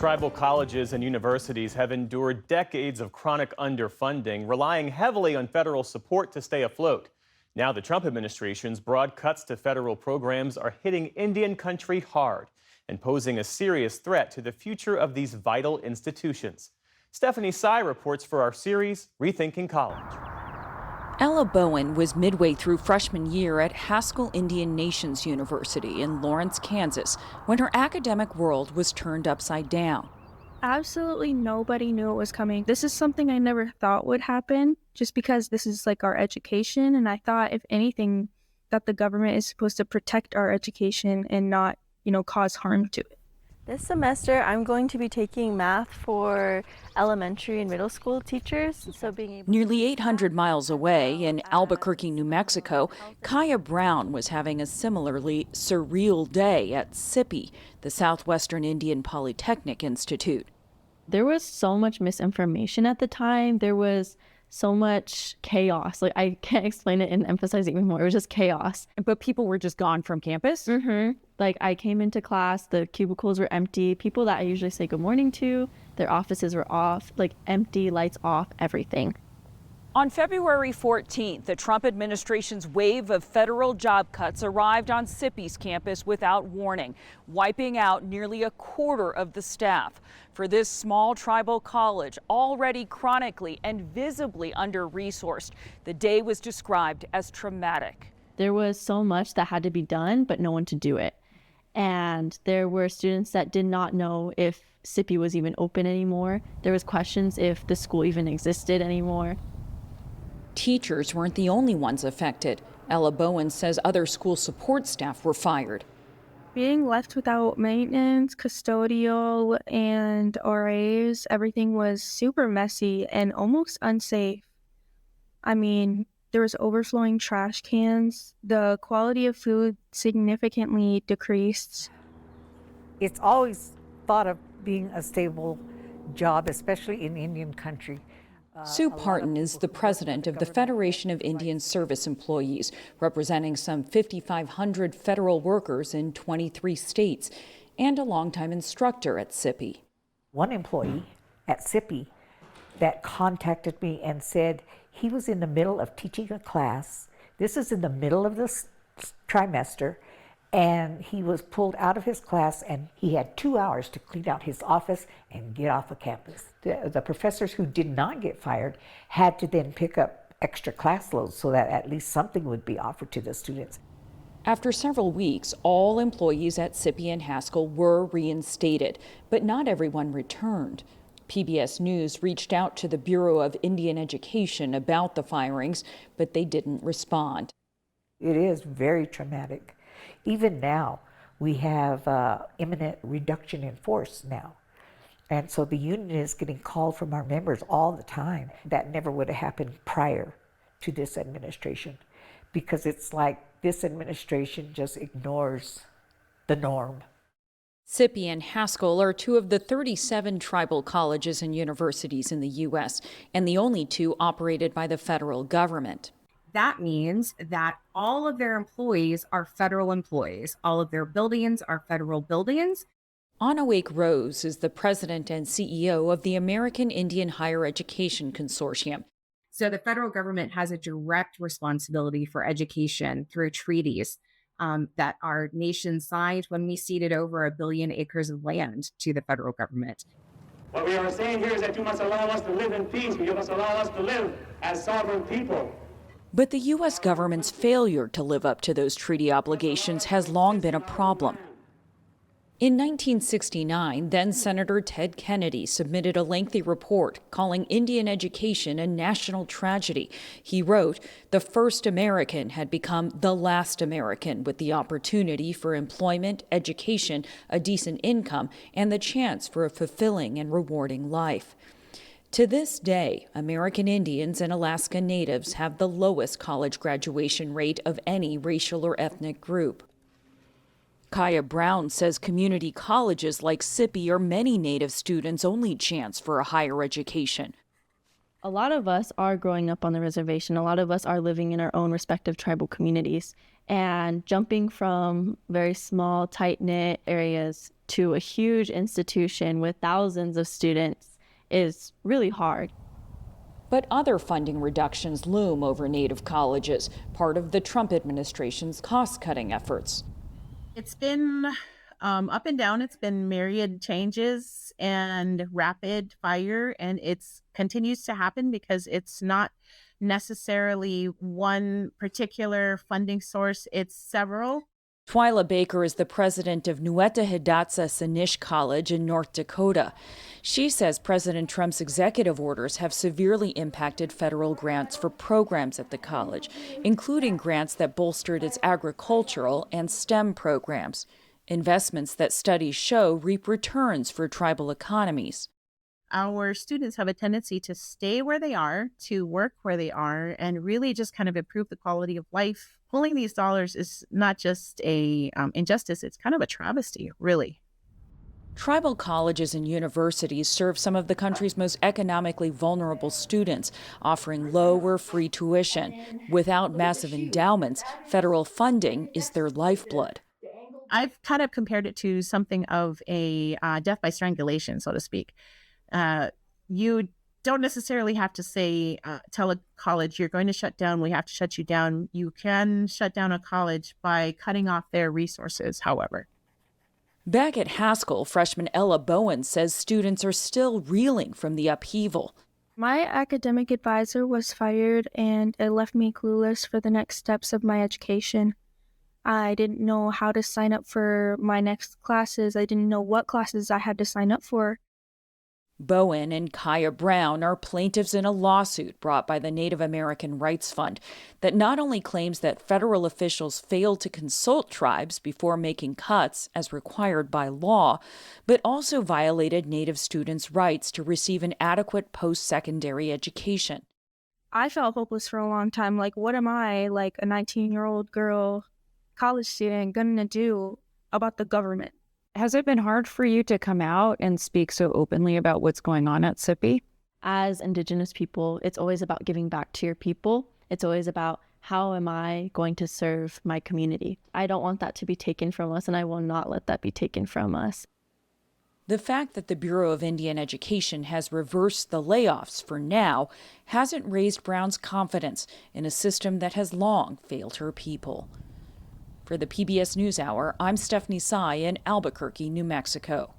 Tribal colleges and universities have endured decades of chronic underfunding, relying heavily on federal support to stay afloat. Now the Trump administration's broad cuts to federal programs are hitting Indian country hard and posing a serious threat to the future of these vital institutions. Stephanie Sy reports for our series, Rethinking College. Ella Bowen was midway through freshman year at Haskell Indian Nations University in Lawrence, Kansas, when her academic world was turned upside down. Absolutely nobody knew it was coming. This is something I never thought would happen, just because this is like our education. And I thought, if anything, that the government is supposed to protect our education and not, cause harm to it. This semester, I'm going to be taking math for elementary and middle school teachers. Nearly 800 miles away in Albuquerque, New Mexico, Kaya Brown was having a similarly surreal day at SIPI, the Southwestern Indian Polytechnic Institute. There was so much misinformation at the time. There was so much chaos. I can't explain it and emphasize it even more. It was just chaos. But people were just gone from campus? Mm-hmm. I came into class, the cubicles were empty. People that I usually say good morning to, their offices were off, empty, lights off, everything. On February 14th, the Trump administration's wave of federal job cuts arrived on SIPI's campus without warning, wiping out nearly a quarter of the staff. For this small tribal college, already chronically and visibly under-resourced, the day was described as traumatic. There was so much that had to be done, but no one to do it. And there were students that did not know if SIPI was even open anymore. There was questions if the school even existed anymore. Teachers weren't the only ones affected. Ella Bowen says other school support staff were fired. Being left without maintenance, custodial, and RAs, everything was super messy and almost unsafe. There was overflowing trash cans. The quality of food significantly decreased. It's always thought of being a stable job, especially in Indian country. Sue Parton is the president of the Federation of Indian Service Employees, representing some 5,500 federal workers in 23 states, and a longtime instructor at SIPI. One employee at SIPI that contacted me and said he was in the middle of teaching a class. This is in the middle of this trimester, and he was pulled out of his class, and he had 2 hours to clean out his office and get off of campus. The professors who did not get fired had to then pick up extra class loads so that at least something would be offered to the students. After several weeks, all employees at SIPI and Haskell were reinstated, but not everyone returned. PBS News reached out to the Bureau of Indian Education about the firings, but they didn't respond. It is very traumatic. Even now, we have imminent reduction in force now. And so the union is getting called from our members all the time. That never would have happened prior to this administration, because it's like this administration just ignores the norm. SIPI and Haskell are two of the 37 tribal colleges and universities in the U.S., and the only two operated by the federal government. That means that all of their employees are federal employees. All of their buildings are federal buildings. Anawake Rose is the president and CEO of the American Indian Higher Education Consortium. So the federal government has a direct responsibility for education through treaties that our nation signed when we ceded over 1 billion acres of land to the federal government. What we are saying here is that you must allow us to live in peace. You must allow us to live as sovereign people. But the U.S. government's failure to live up to those treaty obligations has long been a problem. In 1969, then-Senator Ted Kennedy submitted a lengthy report calling Indian education a national tragedy. He wrote, "The first American had become the last American with the opportunity for employment, education, a decent income, and the chance for a fulfilling and rewarding life." To this day, American Indians and Alaska Natives have the lowest college graduation rate of any racial or ethnic group. Kaya Brown says community colleges like SIPI are many Native students' only chance for a higher education. A lot of us are growing up on the reservation. A lot of us are living in our own respective tribal communities. And jumping from very small, tight-knit areas to a huge institution with thousands of students is really hard. But other funding reductions loom over Native colleges, part of the Trump administration's cost-cutting efforts. It's been up and down. It's been myriad changes and rapid fire, and it's continues to happen because it's not necessarily one particular funding source. It's several. Twyla Baker is the president of Nueta Hidatsa Sanish College in North Dakota. She says President Trump's executive orders have severely impacted federal grants for programs at the college, including grants that bolstered its agricultural and STEM programs, investments that studies show reap returns for tribal economies. Our students have a tendency to stay where they are, to work where they are, and really just kind of improve the quality of life. Pulling these dollars is not just a injustice, it's kind of a travesty, really. Tribal colleges and universities serve some of the country's most economically vulnerable students, offering low or free tuition. Without massive endowments, federal funding is their lifeblood. I've kind of compared it to something of a death by strangulation, so to speak. You don't necessarily have to say, tell a college you're going to shut down, we have to shut you down. You can shut down a college by cutting off their resources, however. Back at Haskell, freshman Ella Bowen says students are still reeling from the upheaval. My academic advisor was fired, and it left me clueless for the next steps of my education. I didn't know how to sign up for my next classes. I didn't know what classes I had to sign up for. Bowen and Kaya Brown are plaintiffs in a lawsuit brought by the Native American Rights Fund that not only claims that federal officials failed to consult tribes before making cuts as required by law, but also violated Native students' rights to receive an adequate post-secondary education. I felt hopeless for a long time. Like, what am I, like a 19-year-old girl, college student, gonna do about the government? Has it been hard for you to come out and speak so openly about what's going on at SIPI? As Indigenous people, it's always about giving back to your people. It's always about how am I going to serve my community? I don't want that to be taken from us, and I will not let that be taken from us. The fact that the Bureau of Indian Education has reversed the layoffs for now hasn't raised Brown's confidence in a system that has long failed her people. For the PBS NewsHour, I'm Stephanie Tsai in Albuquerque, New Mexico.